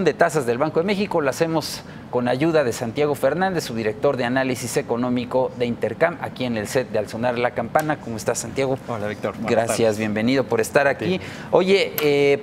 De tasas del Banco de México lo hacemos con ayuda de Santiago Fernández, su director de análisis económico de Intercam, aquí en el set de Al Sonar la Campana. ¿Cómo estás, Santiago? Hola, Víctor. Gracias, bienvenido por estar aquí. Sí. Oye,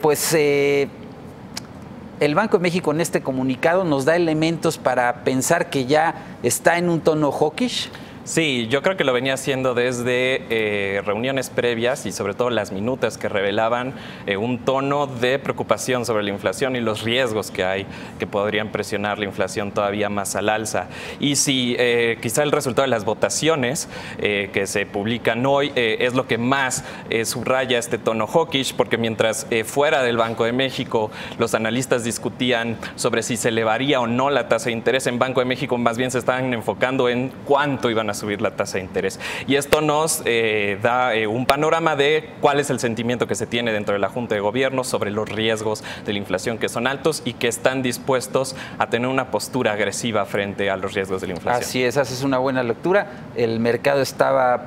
el Banco de México en este comunicado nos da elementos para pensar que ya está en un tono hawkish. Sí, yo creo que lo venía haciendo desde reuniones previas y sobre todo las minutas que revelaban un tono de preocupación sobre la inflación y los riesgos que hay que podrían presionar la inflación todavía más al alza. Y si quizá el resultado de las votaciones que se publican hoy es lo que más subraya este tono hawkish, porque mientras fuera del Banco de México los analistas discutían sobre si se elevaría o no la tasa de interés, en Banco de México más bien se estaban enfocando en cuánto iban a subir la tasa de interés. Y esto nos da un panorama de cuál es el sentimiento que se tiene dentro de la Junta de Gobierno sobre los riesgos de la inflación, que son altos y que están dispuestos a tener una postura agresiva frente a los riesgos de la inflación. Así es, haces una buena lectura. El mercado estaba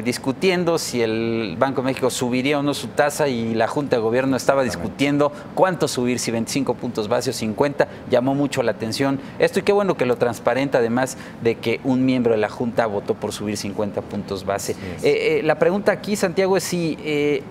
discutiendo si el Banco de México subiría o no su tasa, y la Junta de Gobierno estaba discutiendo cuánto subir, si 25 puntos base o 50. Llamó mucho la atención esto, y qué bueno que lo transparenta, además de que un miembro de la Junta votó por subir 50 puntos base. La pregunta aquí, Santiago, es si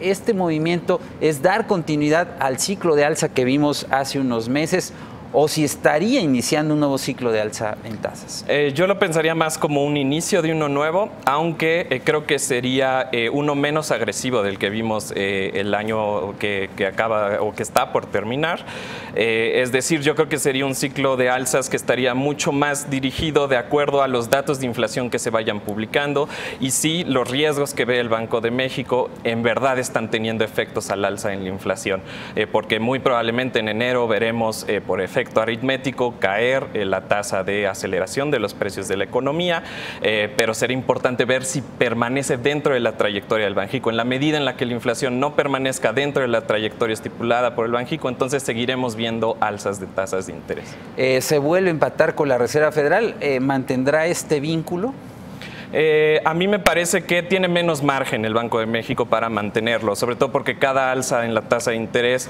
este movimiento es dar continuidad al ciclo de alza que vimos hace unos meses, o si estaría iniciando un nuevo ciclo de alza en tasas. Yo lo pensaría más como un inicio de uno nuevo, aunque creo que sería uno menos agresivo del que vimos el año que acaba o que está por terminar. Es decir, yo creo que sería un ciclo de alzas que estaría mucho más dirigido de acuerdo a los datos de inflación que se vayan publicando, y si los riesgos que ve el Banco de México en verdad están teniendo efectos al alza en la inflación, porque muy probablemente en enero veremos por efecto aritmético caer la tasa de aceleración de los precios de la economía, pero será importante ver si permanece dentro de la trayectoria del Banjico. En la medida en la que la inflación no permanezca dentro de la trayectoria estipulada por el Banjico, entonces seguiremos viendo alzas de tasas de interés. ¿Se vuelve a empatar con la Reserva Federal? ¿Mantendrá este vínculo? A mí me parece que tiene menos margen el Banco de México para mantenerlo, sobre todo porque cada alza en la tasa de interés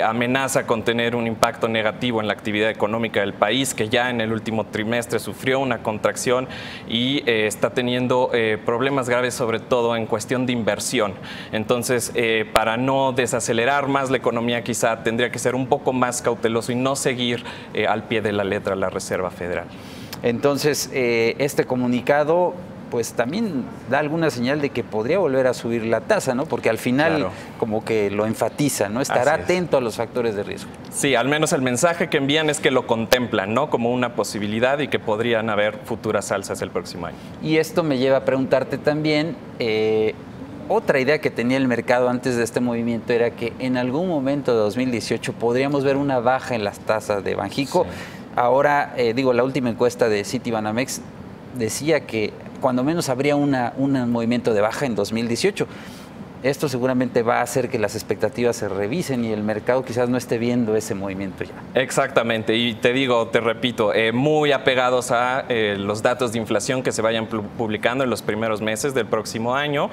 amenaza con tener un impacto negativo en la actividad económica del país, que ya en el último trimestre sufrió una contracción y está teniendo problemas graves, sobre todo en cuestión de inversión. Entonces, para no desacelerar más la economía, quizá tendría que ser un poco más cauteloso y no seguir al pie de la letra la Reserva Federal. Entonces, este comunicado pues también da alguna señal de que podría volver a subir la tasa, ¿no? Porque al final como que lo enfatiza, ¿no? Estará atento a los factores de riesgo. Sí, al menos el mensaje que envían es que lo contemplan, ¿no? Como una posibilidad y que podrían haber futuras alzas el próximo año. Y esto me lleva a preguntarte también, otra idea que tenía el mercado antes de este movimiento era que en algún momento de 2018 podríamos ver una baja en las tasas de Banjico. Sí. Ahora, la última encuesta de Citibanamex decía que cuando menos habría un movimiento de baja en 2018. Esto seguramente va a hacer que las expectativas se revisen y el mercado quizás no esté viendo ese movimiento ya. Exactamente, y te repito, muy apegados a los datos de inflación que se vayan publicando en los primeros meses del próximo año.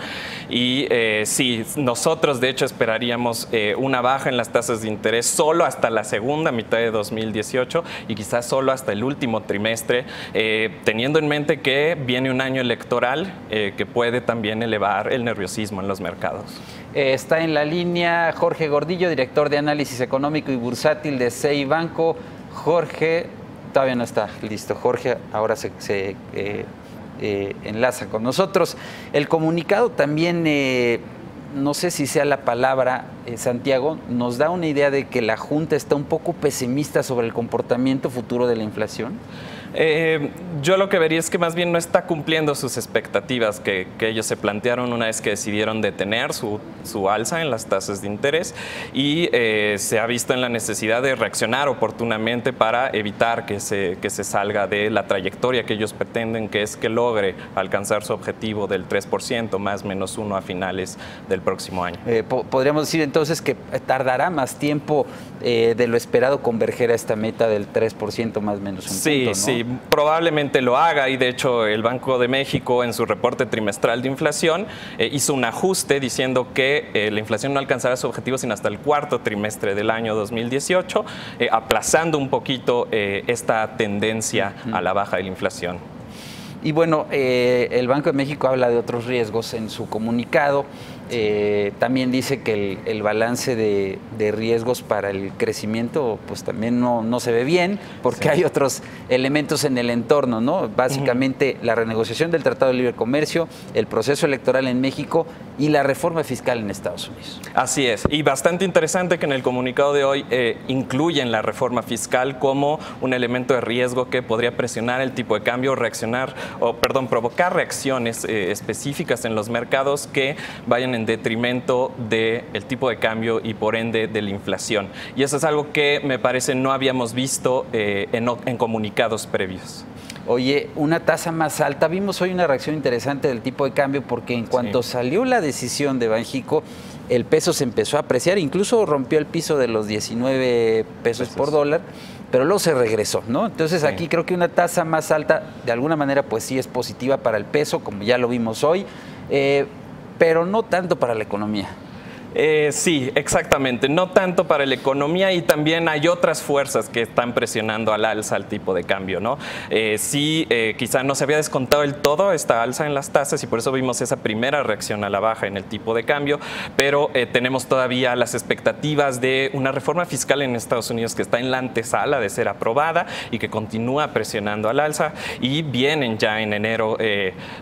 Y sí, nosotros de hecho esperaríamos una baja en las tasas de interés solo hasta la segunda mitad de 2018 y quizás solo hasta el último trimestre, teniendo en mente que viene un año electoral que puede también elevar el nerviosismo en los mercados. Está en la línea Jorge Gordillo, director de análisis económico y bursátil de CI Banco. Jorge, todavía no está listo. Jorge ahora se enlaza con nosotros. El comunicado también, no sé si sea la palabra, Santiago, nos da una idea de que la Junta está un poco pesimista sobre el comportamiento futuro de la inflación. Yo lo que vería es que más bien no está cumpliendo sus expectativas que ellos se plantearon una vez que decidieron detener su alza en las tasas de interés, y se ha visto en la necesidad de reaccionar oportunamente para evitar que se salga de la trayectoria que ellos pretenden, que es que logre alcanzar su objetivo del 3% más menos 1 a finales del próximo año. Podríamos decir entonces que tardará más tiempo de lo esperado converger a esta meta del 3% más menos 1 punto, ¿no? Sí, y probablemente lo haga, y de hecho el Banco de México en su reporte trimestral de inflación hizo un ajuste diciendo que la inflación no alcanzará su objetivo sino hasta el cuarto trimestre del año 2018, aplazando un poquito esta tendencia a la baja de la inflación. Y bueno, el Banco de México habla de otros riesgos en su comunicado. También dice que el balance de riesgos para el crecimiento pues también no se ve bien, porque hay otros elementos en el entorno, ¿no? Básicamente la renegociación del Tratado de Libre Comercio, el proceso electoral en México y la reforma fiscal en Estados Unidos. Así es, y bastante interesante que en el comunicado de hoy incluyen la reforma fiscal como un elemento de riesgo que podría presionar el tipo de cambio, provocar reacciones específicas en los mercados que vayan en detrimento del tipo de cambio y por ende de la inflación. Y eso es algo que me parece no habíamos visto en comunicados previos. Oye, una tasa más alta. Vimos hoy una reacción interesante del tipo de cambio porque en cuanto salió la decisión de Banxico, el peso se empezó a apreciar, incluso rompió el piso de los 19 pesos por dólar, pero luego se regresó, ¿no? Entonces aquí creo que una tasa más alta, de alguna manera, pues sí es positiva para el peso, como ya lo vimos hoy, pero no tanto para la economía. Sí, exactamente. No tanto para la economía, y también hay otras fuerzas que están presionando al alza al tipo de cambio, ¿no? Quizá no se había descontado del todo esta alza en las tasas y por eso vimos esa primera reacción a la baja en el tipo de cambio, pero tenemos todavía las expectativas de una reforma fiscal en Estados Unidos que está en la antesala de ser aprobada y que continúa presionando al alza, y vienen ya en enero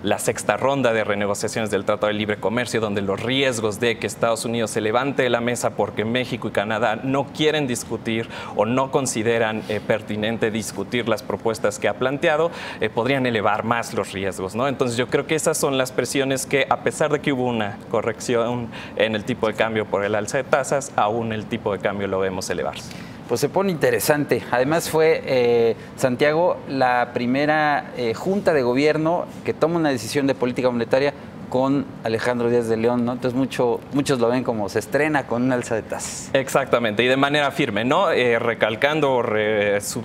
la sexta ronda de renegociaciones del Tratado de Libre Comercio, donde los riesgos de que Estados Unidos se levante de la mesa porque México y Canadá no quieren discutir o no consideran pertinente discutir las propuestas que ha planteado, podrían elevar más los riesgos, ¿no? Entonces yo creo que esas son las presiones que, a pesar de que hubo una corrección en el tipo de cambio por el alza de tasas, aún el tipo de cambio lo vemos elevarse. Pues se pone interesante. Además fue, Santiago, la primera junta de gobierno que toma una decisión de política monetaria con Alejandro Díaz de León, ¿no? Entonces muchos lo ven como se estrena con un alza de tasas. Exactamente, y de manera firme, ¿no? Recalcando,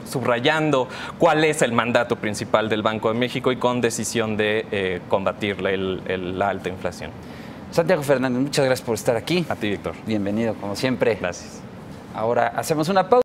subrayando cuál es el mandato principal del Banco de México y con decisión de combatir la alta inflación. Santiago Fernández, muchas gracias por estar aquí. A ti, Víctor. Bienvenido, como siempre. Gracias. Ahora hacemos una pausa.